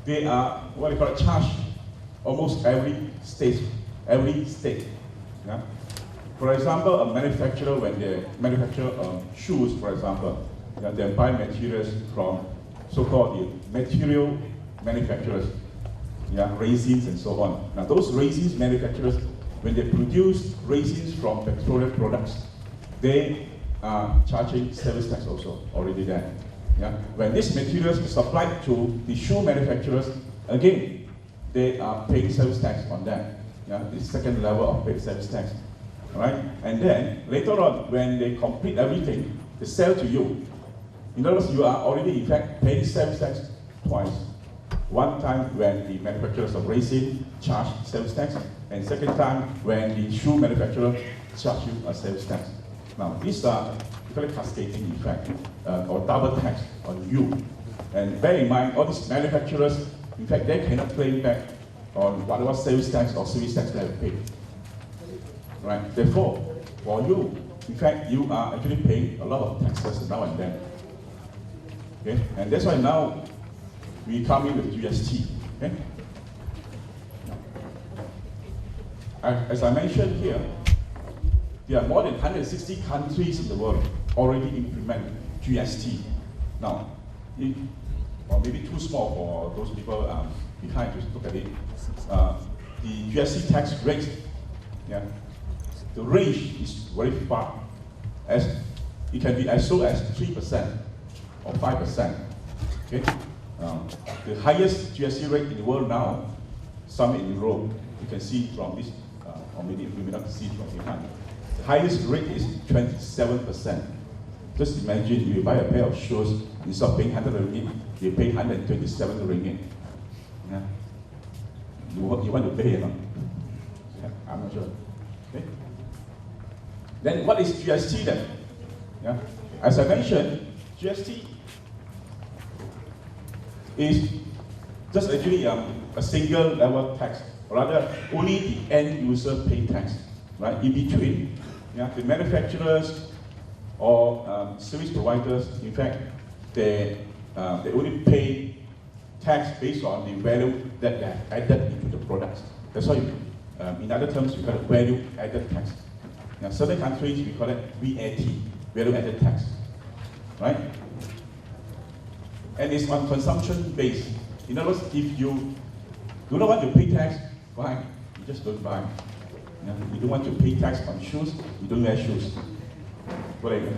they are what you call charged almost every state. Yeah? For example, a manufacturer, when they manufacture shoes, for example, they buy materials from so-called the material manufacturers, resins and so on. Now those resins manufacturers, when they produce resins from petroleum products, they are charging service tax also already there. Yeah? When these materials are supplied to the shoe manufacturers, again, they are paying service tax on that. Yeah? The second level of paid service tax. All right? And then later on, when they complete everything, they sell to you. In other words, you are already in fact paying service tax twice. One time when the manufacturers of resin charge service tax, and second time when the shoe manufacturer charge you a service tax. Now, these are very cascading effect, or double tax on you. And bear in mind, all these manufacturers, in fact, they cannot claim back on whatever sales tax or service tax they have paid. Right? Therefore, for you, in fact, you are actually paying a lot of taxes now and then. Okay? And that's why now we come in with GST. Okay? As I mentioned here, there are more than 160 countries in the world already implement GST. Now, or maybe too small for those people behind to look at it. The GST tax rate, the range is very far. As it can be as low as 3% or 5%. Okay? The highest GST rate in the world now, some in Europe, you can see from this, or maybe you may not see from behind. The highest rate is 27%. Just imagine you buy a pair of shoes, instead of paying 100 ringgit, you pay 127 ringgit. Yeah? You want to pay, no? Yeah, I'm not sure. Okay? Then what is GST then? Yeah? As I mentioned, GST is just actually a single level tax, or rather only the end user pay tax, right? In between, the manufacturers or service providers, in fact, they only pay tax based on the value that they have added into the products. That's why, in other terms, we call it value added tax. Now, certain countries, we call it VAT, value added tax, right? And it's on consumption based. In other words, if you do not want to pay tax, fine, you just don't buy. You don't want to pay tax on shoes, you don't wear shoes. Whatever.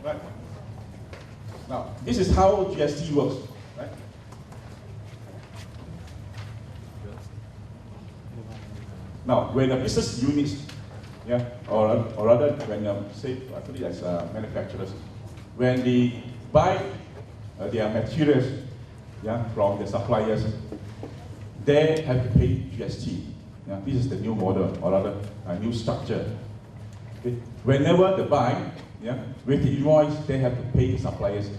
Right. Now, this is how GST works, right? Now, when a business unit, or rather, when say, actually as manufacturers, when they buy their materials, from the suppliers, they have to pay GST. This is the new model, or rather, a new structure. Okay. Whenever they buy, with the invoice, they have to pay the suppliers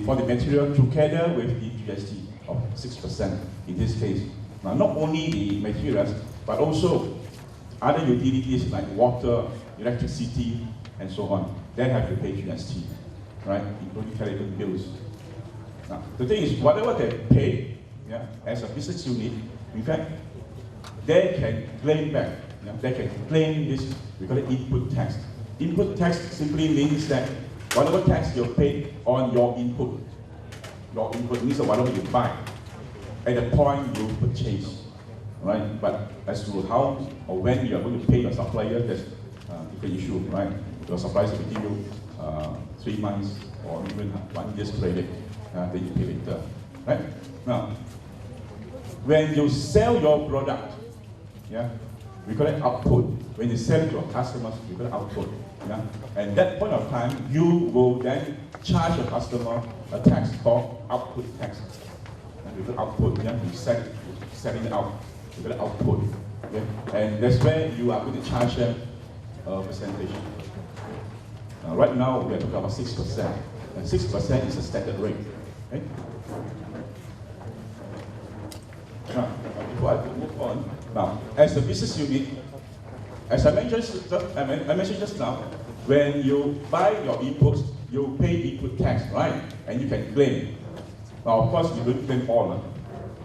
for the material together with the GST of 6% in this case. Now, not only the materials, but also other utilities like water, electricity, and so on. They have to pay GST, right? Including telephone bills. Now, the thing is, whatever they pay, as a business unit, in fact, they can claim back. They can claim this, we call it input tax. Input tax simply means that whatever tax you pay on your input means whatever you buy at the point you purchase, right? But as to how or when you are going to pay your supplier, that's a different issue, right? Your suppliers will give you 3 months or even 1 year's credit, then you pay later, right? Now, when you sell your product, we call it output. When you sell it to your customers, we call it output. And that point of time, you will then charge your customer a tax called output tax. We call it output. You sell it out. We call it output. And that's where you are going to charge them a percentage. Right now, we are talking about 6%. And 6% is the standard rate. Okay? Now, before I move on, now, as a business unit, as I mentioned just now, when you buy your inputs, you pay input tax, right? And you can claim. Now, of course, you don't claim all.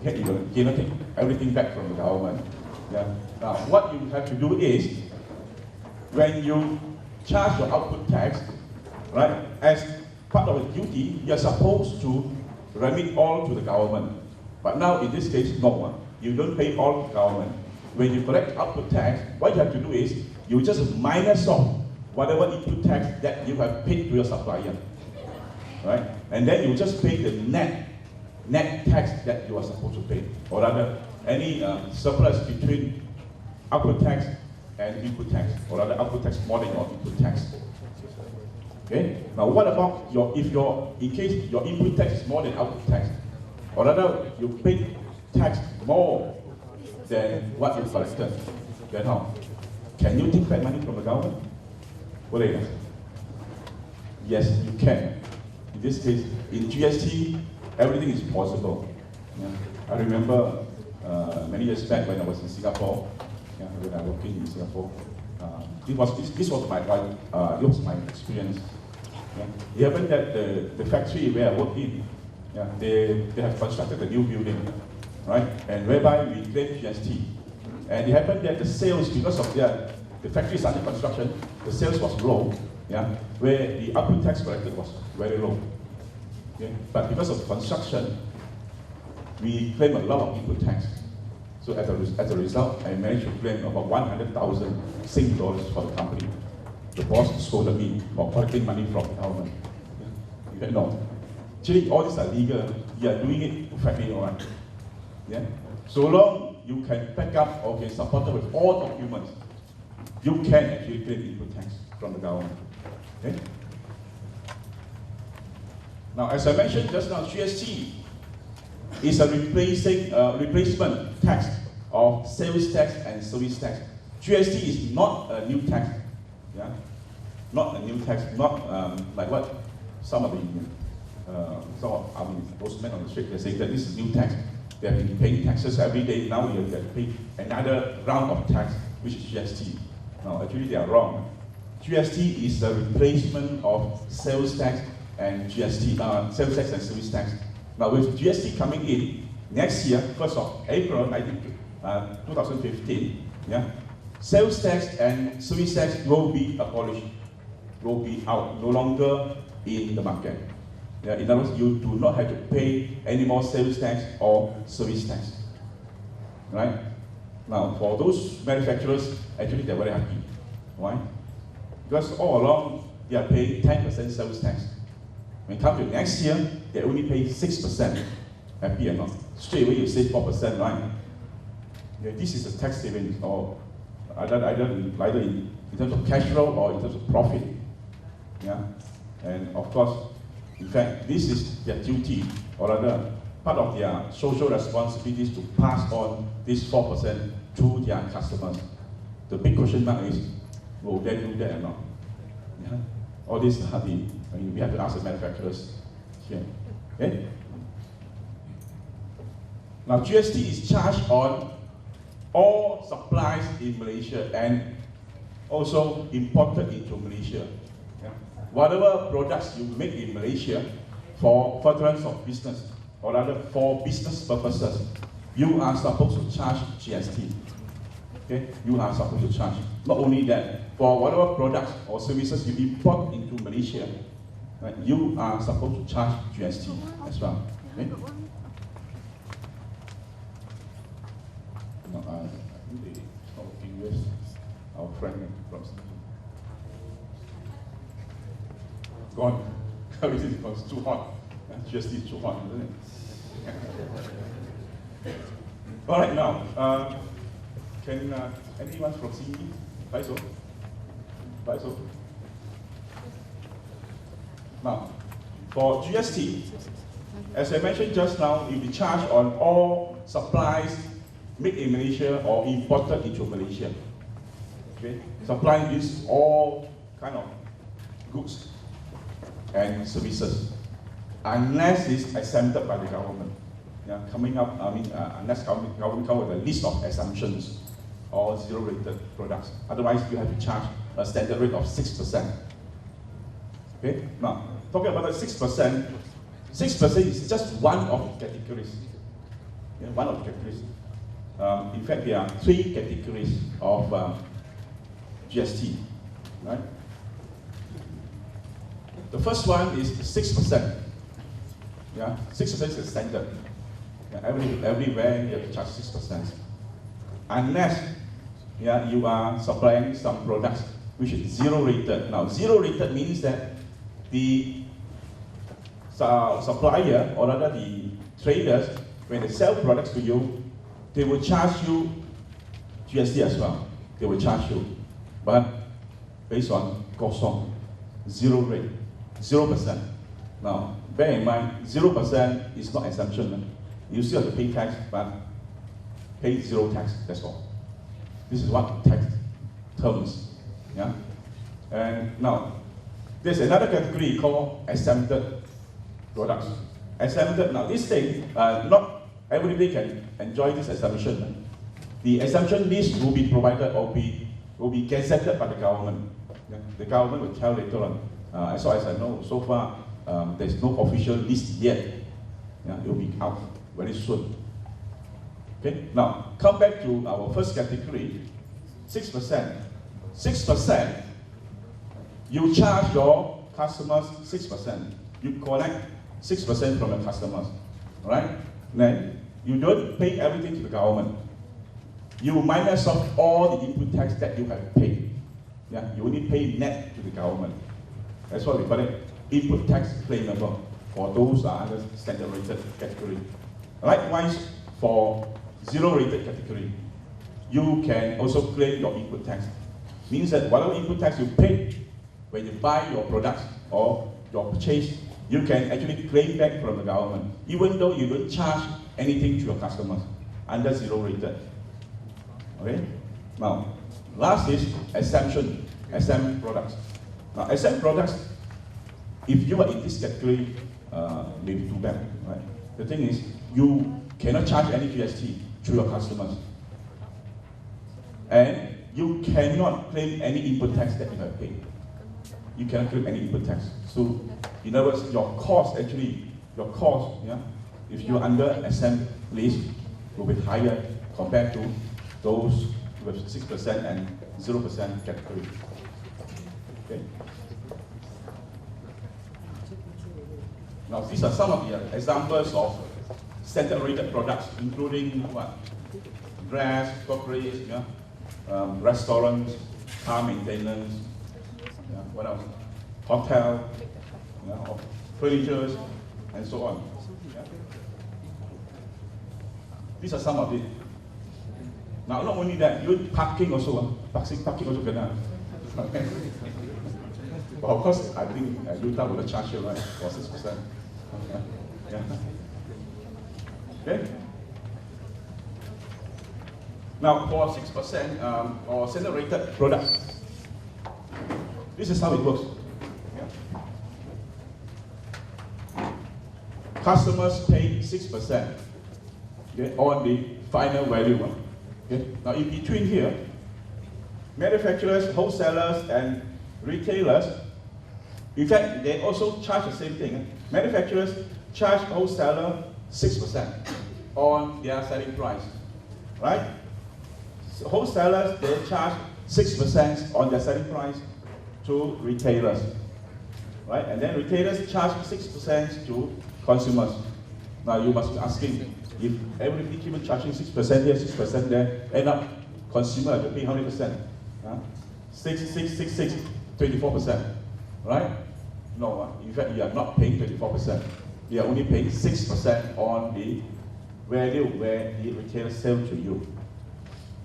You don't get everything back from the government. Yeah. Now, what you have to do is, when you charge your output tax, right, as part of the duty, you're supposed to remit all to the government. But now, in this case, no. You don't pay all to the government. When you collect output tax, what you have to do is, you just minus off whatever input tax that you have paid to your supplier, right? And then you just pay the net tax that you are supposed to pay, or rather, any surplus between output tax and input tax, or rather, output tax more than your input tax. Okay. Now, what about in case your input tax is more than output tax, or rather, you pay tax more than what you collected? Then how? Can you take back money from the government? Boleh? Yes, you can. In this case, in GST, everything is possible. Yeah. I remember many years back when I was in Singapore, when I was working in Singapore, this was my experience. Yeah. It happened that the factory where I worked in, they have constructed a new building, right? And whereby we claim GST. And it happened that the sales, because of the factory is under construction, the sales was low, where the output tax collected was very low. Okay? But because of construction, we claim a lot of input tax. So as a result, I managed to claim about 100,000 Sing dollars for the company. The boss scolded me for collecting money from the government. You said, no. Actually, all these are legal. You are doing it perfectly all right. Yeah? So long you can back up, okay, supported with all documents, you can actually claim input tax from the government. Okay? Now, as I mentioned just now, GST is a replacement tax of sales tax and service tax. GST is not a new tax. Yeah? Not a new tax, not like what some of those men on the street, they say that this is new tax. They have been paying taxes every day. Now we have to pay another round of tax, which is GST. No, actually they are wrong. GST is the replacement of sales tax and GST, sales tax and service tax. Now with GST coming in next year, 1st of April 2015, sales tax and service tax will be abolished, will be out, no longer in the market. In other words, you do not have to pay any more sales tax or service tax. Right? Now, for those manufacturers, actually they're very happy. Why? Because all along, they are paying 10% sales tax. When it comes to next year, they only pay 6%. Happy or not? Straight away you save 4%, right? Yeah, this is a tax savings, or either in terms of cash flow or in terms of profit. Yeah? And of course, in fact, this is their duty, or rather, part of their social responsibilities to pass on this 4% to their customers. The big question mark is, will they do that or not? Yeah? All these are we have to ask the manufacturers here. Okay? Now, GST is charged on all supplies in Malaysia and also imported into Malaysia. Yeah? Whatever products you make in Malaysia for furtherance of business, or rather for business purposes, you are supposed to charge GST. Okay? You are supposed to charge. Not only that, for whatever products or services you import into Malaysia, right, you are supposed to charge GST as well. Okay? No, I think they are working with our friend from gone. It's too hot. GST is too hot, isn't it? All right, now, can anyone from CE? Faisal? Now, for GST, as I mentioned just now, you'll be charged on all supplies made in Malaysia or imported into Malaysia. Okay? Supplying these all kind of goods and services, unless it's exempted by the government. Yeah, unless government come with a list of exemptions or zero-rated products. Otherwise, you have to charge a standard rate of 6%. Okay? Now, talking about the 6%, 6% is just one of the categories. Yeah, one of the categories. In fact, there are 3 categories of GST, right? The first one is 6%. Yeah, 6% is the standard. Yeah, everywhere you have to charge 6%. Unless you are supplying some products which is zero rated. Now, zero rated means that the supplier, or rather the traders, when they sell products to you, they will charge you GST as well. They will charge you, but based on kosong, zero rate, 0%. Now, bear in mind, 0% is not exemption. You still have to pay tax, but pay zero tax, that's all. This is what tax terms. Yeah? And now, there's another category called exempted products. Exempted, now this thing, not everybody can enjoy this exemption. The exemption list will be provided or will be gazetted by the government. Yeah? The government will tell later on. As far as I know, so far, there's no official list yet. Yeah? It will be out very soon. Okay, now come back to our first category, 6%. 6%, you charge your customers 6%. You collect 6% from your customers, right? Then you don't pay everything to the government. You minus off all the input tax that you have paid. Yeah, you only pay net to the government. That's what we call it, input tax claimable for those under standard rated category. Likewise, for zero rated category, you can also claim your input tax. Means that whatever input tax you pay when you buy your products or your purchase, you can actually claim back from the government, even though you don't charge anything to your customers under zero rated. Okay? Now, last is exemption, exempt products. Now, exempt products, if you are in this category, maybe too bad, right? The thing is, you cannot charge any GST to your customers. And you cannot claim any input tax that you have paid. You cannot claim any input tax. So, in other words, your cost actually, yeah, if you're under exempt list, will be higher compared to those with 6% and 0% category. Okay. Now, these are some of the examples of standard rated products, including what? Dress, cookery, yeah? Restaurants, car maintenance, yeah? What else? Hotel, yeah? Furniture, and so on. Yeah? These are some of it. Now, not only that, you parking also, parking also kena. But of course, I think UTAR will charge you, right, for 6%. Yeah. Okay. Now, for 6% or standard rated products, this is how it works. Yeah. Customers pay 6%, okay, on the final value. Okay. Now, in between here, manufacturers, wholesalers, and retailers, in fact, they also charge the same thing. Manufacturers charge wholesaler 6% on their selling price, right? So wholesalers, they charge 6% on their selling price to retailers, right? And then retailers charge 6% to consumers. Now you must be asking, if everybody keep on charging 6% here, 6% there, end up consumer to pay how many percent? 24%, right? No, in fact, you are not paying 24%. You are only paying 6% on the value where the retailer sells to you.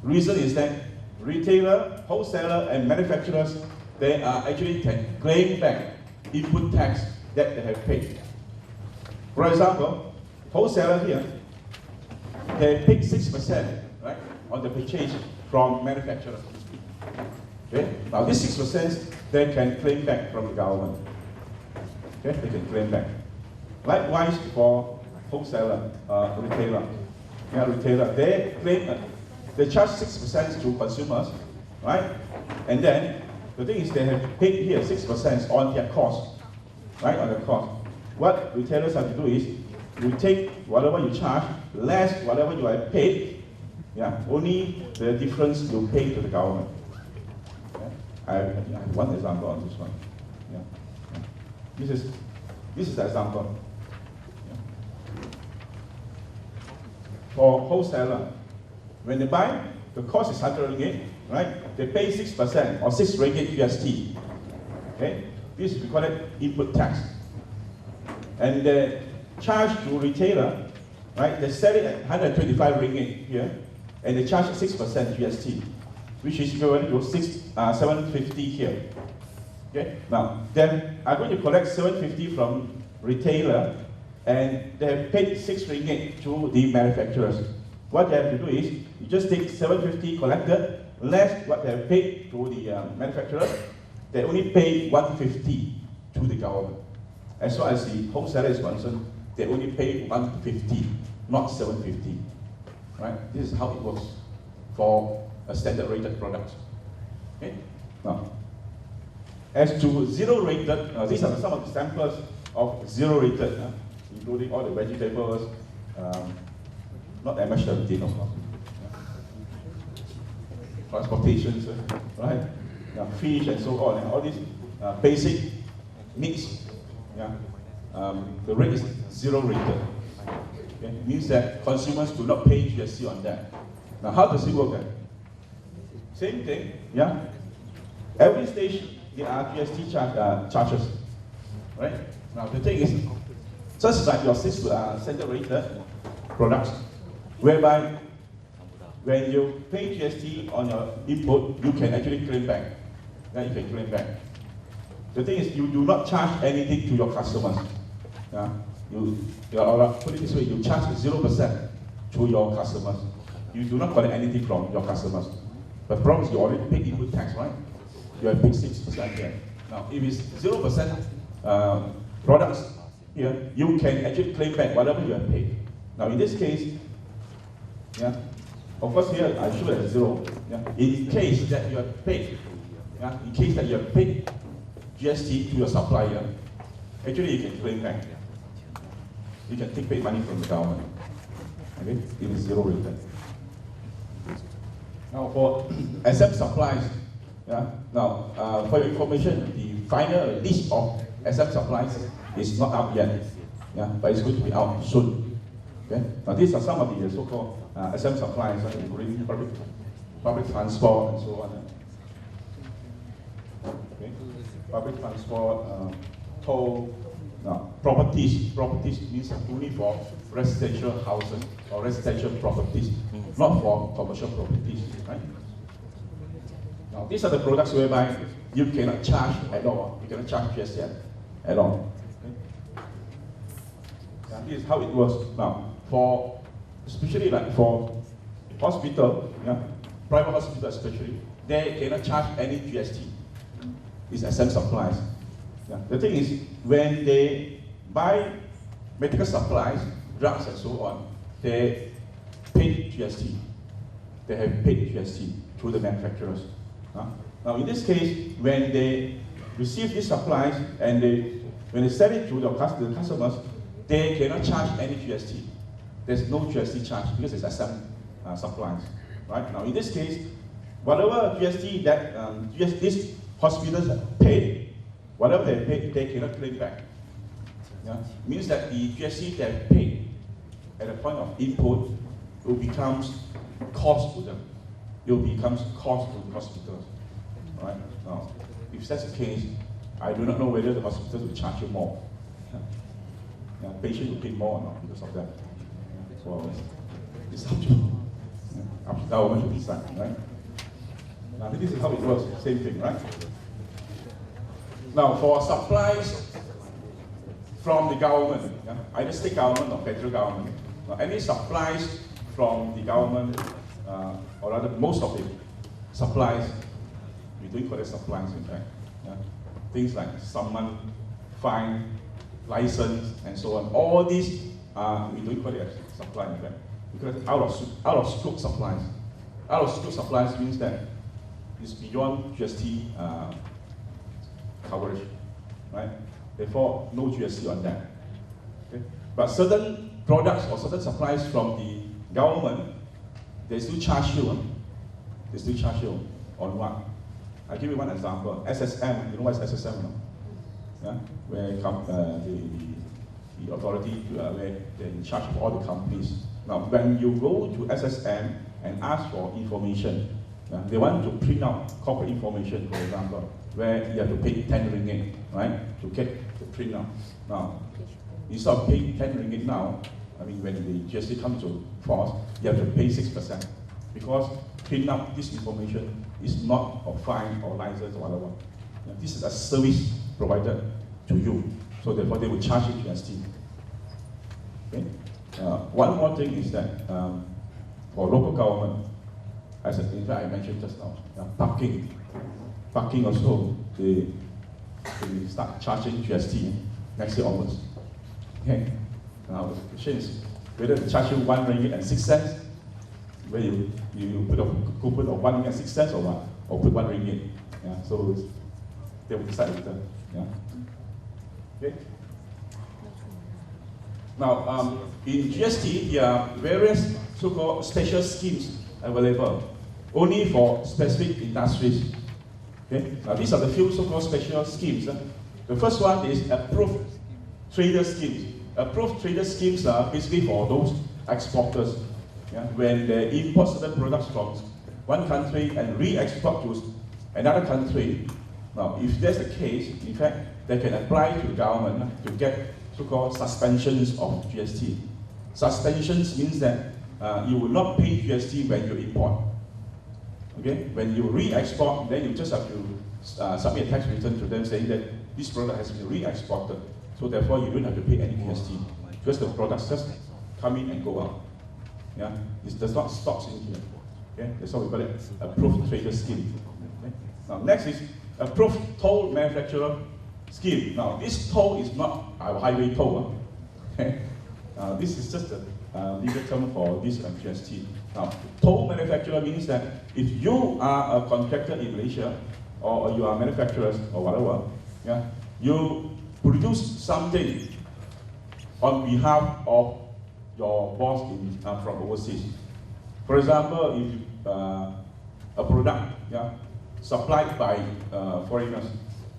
Reason is that retailer, wholesaler, and manufacturers, they are actually can claim back input tax that they have paid. For example, wholesaler here, they pay 6%, right, on the purchase from manufacturer. Okay? Now this 6% they can claim back from the government. Okay? They can claim back. Likewise for wholesaler, retailer. Yeah, retailer, they claim, they charge 6% to consumers, right? And then the thing is they have paid here 6% on their cost. right, on the cost. What retailers have to do is, you take whatever you charge, less whatever you have paid, yeah, only the difference you pay to the government. Yeah? I have one example on this one. Yeah. Yeah. This is the example. Yeah. For wholesaler, when they buy, the cost is 100 ringgit, right? They pay 6% or 6 ringgit GST. Okay? This is called input tax. And the charge to retailer, right? They sell it at 125 ringgit here, and they charge 6% GST, which is equivalent to 750 here. Okay? Now, then I'm going to collect 750 from retailer, and they have paid 6 ringgit to the manufacturers. What they have to do is, you just take 750 collected, less what they have paid to the manufacturer. They only pay 150 to the government. As far as the wholesaler is concerned, they only pay 150, not 750. Right? This is how it works for a standard rated product. Okay? Now, as to zero rated, these are some of the samples of zero rated, including all the vegetables, not MSH17, of course. Transportations, right? Fish and so on, and all these basic needs. Yeah. The rate is zero rated. Okay? It means that consumers do not pay GST on that. Now, how does it work then? Same thing, yeah? Every station, there are GST charges, right? Now, the thing is, just like your standard rated products, whereby when you pay GST on your input, you can actually claim back. Yeah, you can claim back. The thing is, you do not charge anything to your customers. Yeah? Put it this way, you charge 0% to your customers. You do not collect anything from your customers. But the problem is you already paid input tax, right? You have paid 6% there. Now, if it's 0% products here, you can actually claim back whatever you have paid. Now, in this case, yeah, of course here I show it as 0. Yeah, in case that you have paid, yeah, in case that you have paid GST to your supplier, actually you can claim back. You can take paid money from the government. Okay, it is zero rated. Now for exempt supplies, yeah. Now for your information, the final list of exempt supplies is not out yet. Yeah, but it's going to be out soon. Okay. Now these are some of the so-called exempt supplies, including public transport and so on. Okay. Public transport, toll, properties. Properties means only for residential houses or residential properties, not for commercial properties. Right? Now these are the products whereby you cannot charge at all. You cannot charge GST at all. Okay? Now, this is how it works. Now, for especially like for hospital, yeah, private hospital especially, they cannot charge any GST. It's exempt supplies. Yeah. The thing is, when they buy medical supplies, drugs and so on, they pay GST. They have paid GST to the manufacturers. Now in this case, when they receive these supplies and when they sell it to the customers, they cannot charge any GST. There's no GST charge because it's exempt supplies. Right? Now in this case, whatever GST that these hospitals have paid, whatever they paid, they cannot claim back. Yeah? It means that the GST they have paid at the point of input will becomes cost to them. It will becomes cost to the hospitals. Right? Now, if that's the case, I do not know whether the hospitals will charge you more. Yeah, patients will pay more or not because of that. Yeah, so it's up to the government to decide, right? Now this is how it works, same thing, right? Now for supplies from the government, yeah, either state government or federal government, any supplies from the government, or rather most of the supplies, we don't call it supplies in fact. Yeah? Things like summon, fine, license, and so on. All these, we don't call it a supply in fact. Because out of scope supplies. Out of scope supplies means that it's beyond GST coverage, right? Therefore, no GST on that. Okay? But certain products or certain supplies from the government, they still charge you. They still charge you on what? I'll give you one example. SSM, you know what is SSM? No? Yeah? Where the authority, where they're in charge of all the companies. Now, when you go to SSM and ask for information, they want to print out corporate information, for example, where you have to pay 10 ringgit, right, to get the print out. Now, instead of paying 10 ringgit now, I mean, when the GST comes to force, you have to pay 6%, because print out this information is not a fine or license or whatever. This is a service provided to you, so therefore they will charge you GST. Okay? One more thing is that for local government, as in fact I mentioned just now, parking also, they start charging GST next year onwards. Okay? Now the question is whether they charge you 1 ringgit and 6 cents, whether you put a coupon of 1 ringgit and 6 cents or what, or put 1 ringgit. Yeah, so they will decide later. Yeah. Okay. Now, in GST, there are various so-called special schemes available, only for specific industries. Okay. Now, these are the few so-called special schemes. The first one is approved trader schemes. Approved trader schemes are basically for those exporters. Yeah, when they import certain products from one country and re-export to another country. Now, if that's the case, in fact, they can apply to the government to get so-called suspensions of GST. Suspensions means that you will not pay GST when you import. Okay? When you re-export, then you just have to submit a tax return to them saying that this product has been re-exported. So therefore, you don't have to pay any GST because the products just come in and go out. Yeah? This does not stop in here. Okay? That's why we call it approved trader scheme. Okay? Now, next is approved toll manufacturer scheme. Now, this toll is not our highway toll. Okay? This is just a legal term for this GST. Now, toll manufacturer means that if you are a contractor in Malaysia, or you are manufacturers or whatever, yeah, you produce something on behalf of your boss from overseas. For example, if a product, yeah, supplied by foreigners,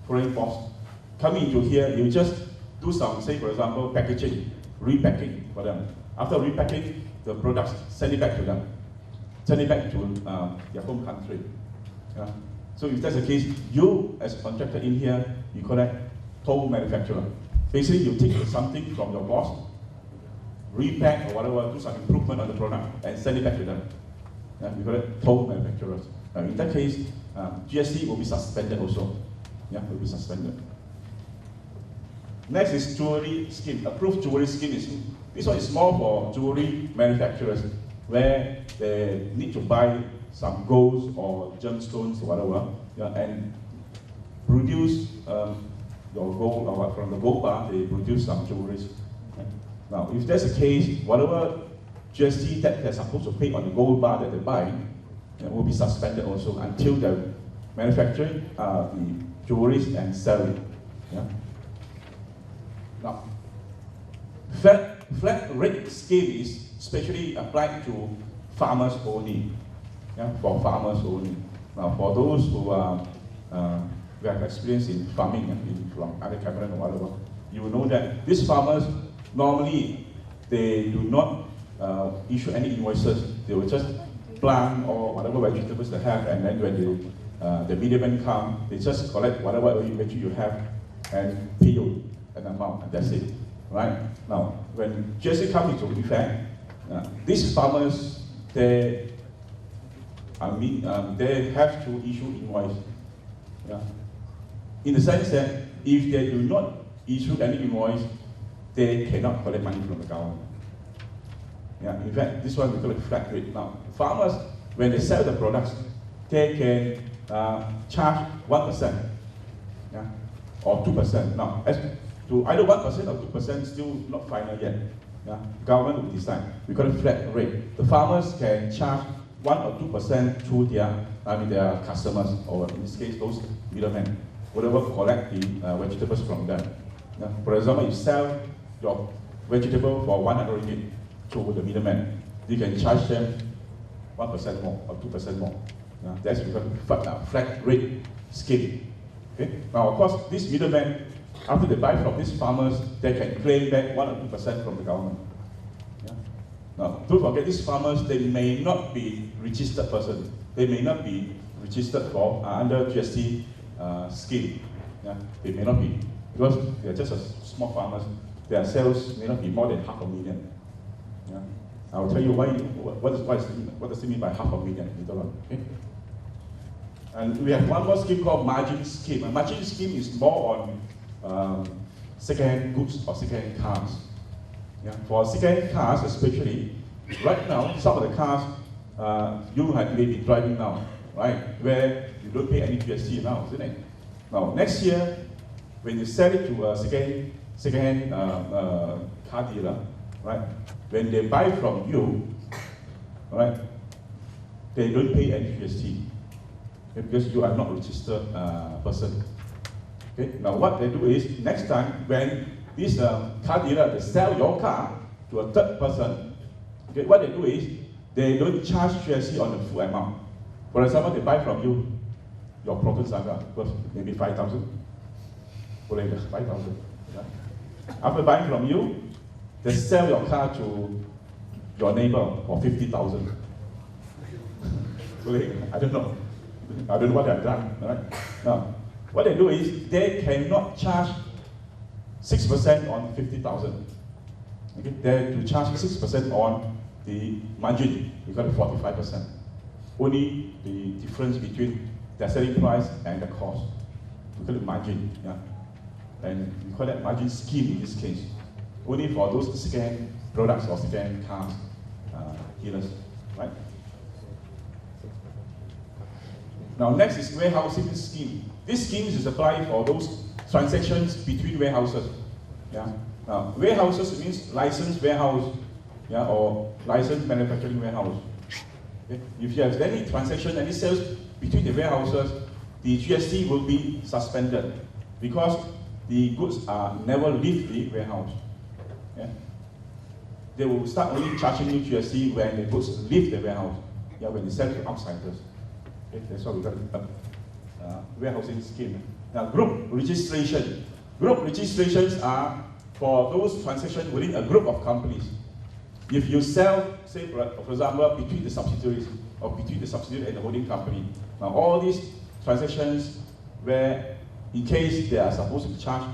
foreign boss, coming into here, you just do some, say for example, packaging, repacking for them. After repacking, the products, send it back to them. Send it back to their home country. Yeah? So if that's the case, you as a contractor in here, you call that toll manufacturer. Basically, you take something from your boss, repack or whatever, do some improvement on the product, and send it back to them. Yeah? We call it toll manufacturers. In that case, GST will be suspended also. Yeah, will be suspended. Next is jewelry scheme. Approved jewelry scheme is, this one is more for jewelry manufacturers, where they need to buy some golds or gemstones or whatever, yeah, and produce your gold, or from the gold bar, they produce some jewelry. Okay. Now, if that's the case, whatever GST that they're supposed to pay on the gold bar that they buy, will be suspended also until they manufacture the jewelry and sell it. Yeah. Now, flat rate scheme is specially applied to farmers only. Yeah, for farmers only. Now, for those who have experience in farming from other cabinet or whatever, you will know that these farmers normally they do not issue any invoices. They will just plant or whatever vegetables they have, and then when the middlemen come, they just collect whatever vegetable you have and pay you an amount, and that's it. Right? Now, when GST comes into effect, these farmers, they have to issue invoice. Yeah. In the sense that if they do not issue any invoice, they cannot collect money from the government. Yeah. In fact, this one we call it flat rate. Now, farmers, when they sell the products, they can charge 1%, yeah, or 2%. Now, as to either 1% or 2%, still not final yet. Yeah. Government will decide. We call it flat rate. The farmers can charge 1 or 2% to their customers, or in this case, those middlemen, whatever collect the vegetables from them. Yeah? For example, you sell your vegetable for 100 ringgit to the middleman, you can charge them 1% more or 2% more. Yeah? That's because flat rate scheme. Okay? Now, of course, this middleman, after they buy from these farmers, they can claim back 1 or 2% from the government. Yeah? Now, don't forget, these farmers, they may not be registered person. They may not be registered for under GST scheme. Yeah? They may not be, because they are just a small farmers. Their sales may not be more than 500,000. Yeah? I'll tell you why. What does it mean by 500,000 later on? Okay? And we have one more scheme called margin scheme. A margin scheme is more on second-hand goods or second-hand cars. Yeah? For second-hand cars, especially, right now, some of the cars you may be driving now, right? Where you don't pay any GST now, isn't it? Now, next year, when you sell it to a second-hand car dealer, right? When they buy from you, right? They don't pay any GST. Because you are not a registered person. Okay? Now what they do is, next time when this car dealer, they sell your car to a third person, okay, what they do is, they don't charge GST on the full amount. For example, they buy from you, your Proton Saga, worth maybe 5,000. 5,000. Yeah? After buying from you, they sell your car to your neighbor for 50,000. I don't know. I don't know what they've done. Right? Now, what they do is they cannot charge 6% on 50,000. Okay? They have to charge 6% on the margin. You got 45%. Only the difference between the selling price and the cost. We call it margin. Yeah? And we call that margin scheme in this case. Only for those second products or second cars dealers. Right? Now, next is warehousing scheme. This scheme is applied for those transactions between warehouses. Yeah? Now, warehouses means licensed warehouse, yeah, or licensed manufacturing warehouse. Okay? If you have any transaction, any sales between the warehouses, the GST will be suspended because the goods are never leave the warehouse. Yeah? They will start only charging you GST when the goods leave the warehouse, yeah, when they sell to outsiders. Okay, that's why we got warehousing scheme. Now, group registration. Group registrations are for those transactions within a group of companies. If you sell, say, for example, between the subsidiaries or between the subsidiary and the holding company, now all these transactions where, in case they are supposed to be charged,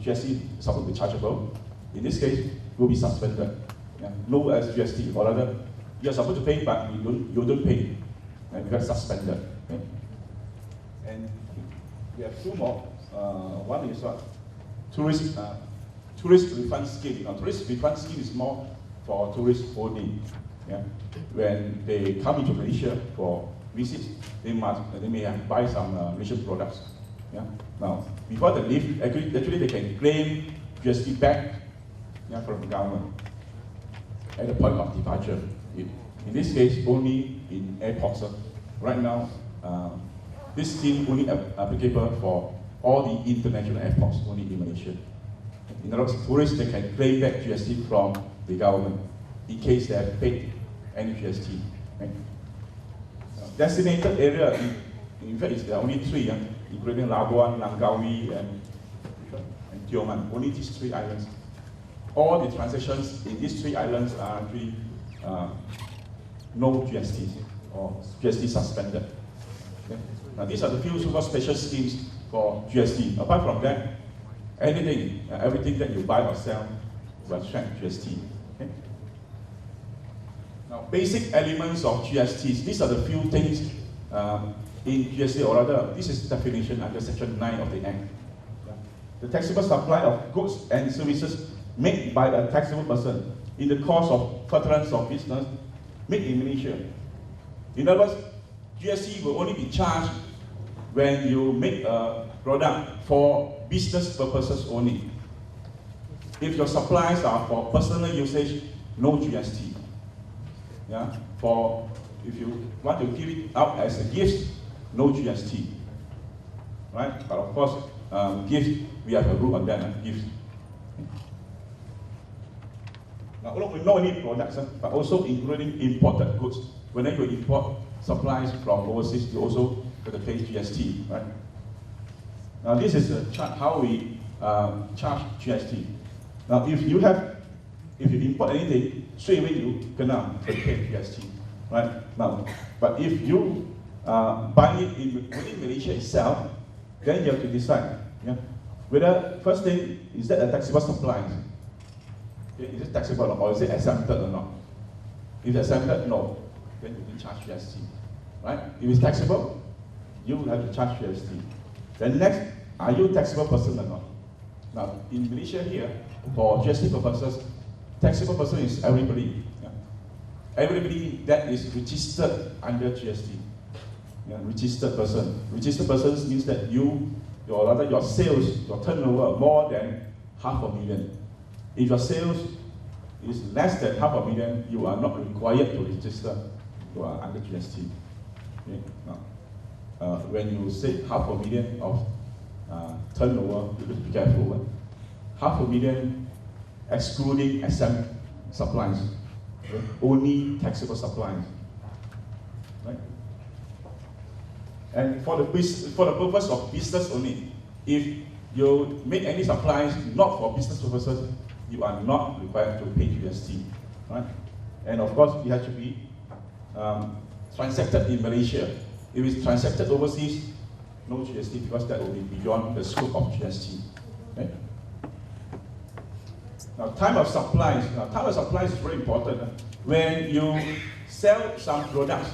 GST is supposed to be chargeable, in this case, will be suspended. Yeah? No as GST, or rather, you are supposed to pay, but you don't pay. And you got suspended. Okay? And we have two more. One is what? Tourist refund scheme. Now, tourist refund scheme is more for tourists only. Yeah? When they come into Malaysia for visits, they may buy some Malaysian products. Yeah? Now, before they leave, actually they can claim GST back, yeah, from the government at the point of departure. In this case, only in airports. Right now, this scheme only applicable for all the international airports, only in Malaysia. In other words, tourists, they can claim back GST from the government in case they have paid any GST. Okay? Designated area, in fact, there are only three, including Labuan, Langkawi, and Tioman. Only these three islands. All the transactions in these three islands are actually no GST or GST suspended. Okay? Now these are the few so-called special schemes for GST. Apart from that, anything, everything that you buy or sell will attract GST. Okay? Now, basic elements of GSTs. These are the few things in GST, or rather, this is definition under Section 9 of the Act. Yeah? The taxable supply of goods and services made by a taxable person in the course of furtherance of business made in Malaysia. In other words, GST will only be charged when you make a product for business purposes only. If your supplies are for personal usage, no GST. Yeah? For if you want to give it out as a gift, no GST. Right? But of course, gifts we have a rule on that. If now, not only products, but also including imported goods. Whenever you import supplies from overseas, you also got to pay GST, right? Now, this is a chart how we charge GST. Now, if you import anything, straight away you gonna pay GST, right? Now, but if you buy it within Malaysia itself, then you have to decide, yeah, whether first thing is that a taxable supply. Okay, is it taxable or is it exempted or not? If it's exempted, no, then you can charge GST, right? If it's taxable, you will have to charge GST. Then next, are you a taxable person or not? Now, in Malaysia here, for GST purposes, taxable person is everybody. Yeah? Everybody that is registered under GST. Yeah, registered person. Registered person means that your sales, your turnover more than $500,000. If your sales is less than $500,000, you are not required to register. You are under GST. Okay? Now, when you say $500,000 of turnover, you have to be careful. $500,000 excluding exempt supplies, okay? Only taxable supplies. Right? And for the purpose of business only, if you make any supplies not for business purposes, you are not required to pay GST. Right? And of course, it has to be transacted in Malaysia. If it's transacted overseas, no GST, because that will be beyond the scope of GST. Okay? Now, time of supplies. Now, time of supplies is very important. When you sell some products,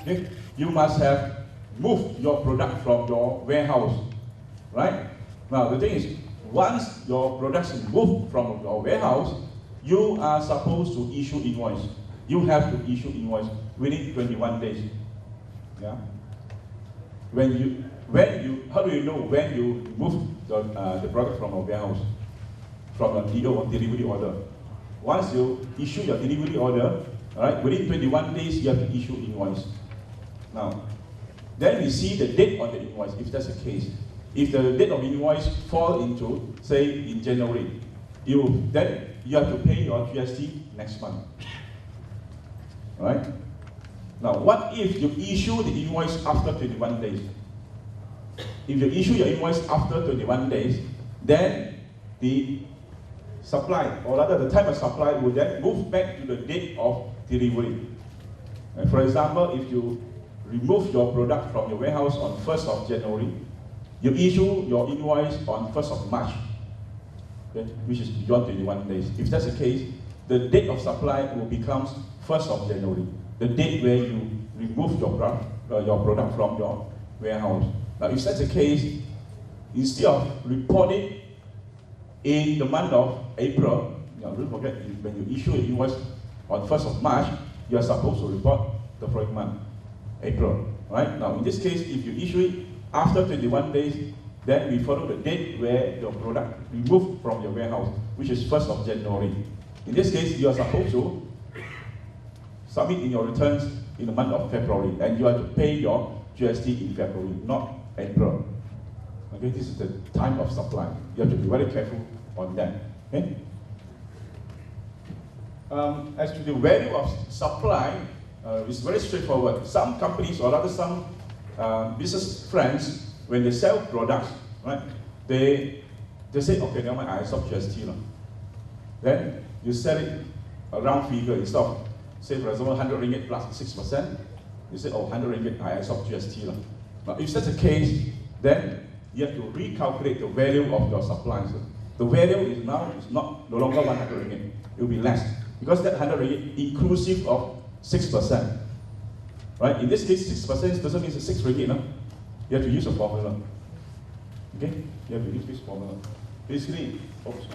okay, you must have moved your product from your warehouse, right? Now, the thing is, once your products move from your warehouse, you are supposed to issue invoice. You have to issue invoice within 21 days. Yeah. How do you know when you move the product from a warehouse, from a delivery order? Once you issue your delivery order, all right, within 21 days you have to issue invoice. Now, then we see the date on the invoice, if that's the case. If the date of invoice fall into, say, in January, then you have to pay your GST next month. All right? Now, what if you issue the invoice after 21 days? If you issue your invoice after 21 days, then the supply, or rather the time of supply, will then move back to the date of delivery. And for example, if you remove your product from your warehouse on 1st of January, you issue your invoice on 1st of March, okay, which is beyond 21 days. If that's the case, the date of supply will become 1st of January, the date where you remove your product from your warehouse. Now, if that's the case, instead of reporting in the month of April, don't forget, when you issue an invoice on 1st of March, you are supposed to report the following month, April. Right? Now, in this case, if you issue it after 21 days, then we follow the date where your product removed from your warehouse, which is 1st of January. In this case, you are supposed to submit in your returns in the month of February, and you have to pay your GST in February, not April. Okay, this is the time of supply. You have to be very careful on that. Okay? As to the value of supply, it's very straightforward. Some companies, or rather some business friends, when they sell products, right, they say, okay, never mind, I stop GST. Then you sell it a round figure instead of, say, for example, 100 ringgit plus 6%. You say, oh, 100 ringgit, I stop GST. Now, if that's the case, then you have to recalculate the value of your supplies. The value is now no longer 100 ringgit. It will be less, because that 100 ringgit inclusive of 6%. Right? In this case, 6% doesn't mean it's 6 ringgit. No? You have to use a formula. Okay? You have to use this formula. Basically, oops.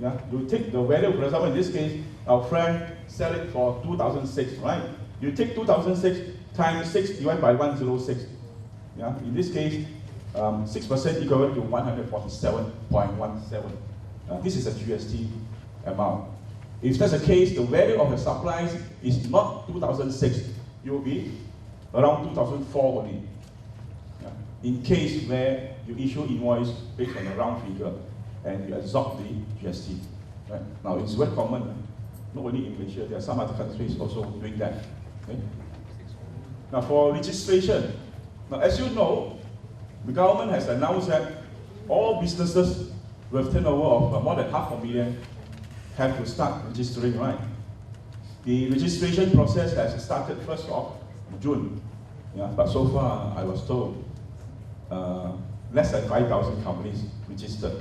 Yeah, you take the value, for example, in this case, our friend sell it for 2006, right? You take 2006 times 6 divided by 106. Yeah, in this case, 6% equivalent to 147.17. This is a GST amount. If that's the case, the value of the supplies is not 2006. It will be around 2004 only. Yeah. in case where you issue invoice based on a round figure and you absorb the GST. Right? Now it's very common, not only in Malaysia, there are some other countries also doing that. Okay? Now for registration, now as you know, the government has announced that all businesses with turnover of more than $500,000 have to start registering, right? The registration process has started 1st of June, yeah, but so far I was told less than 5,000 companies registered,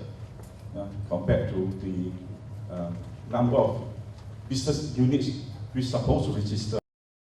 compared to the number of business units we're supposed to register.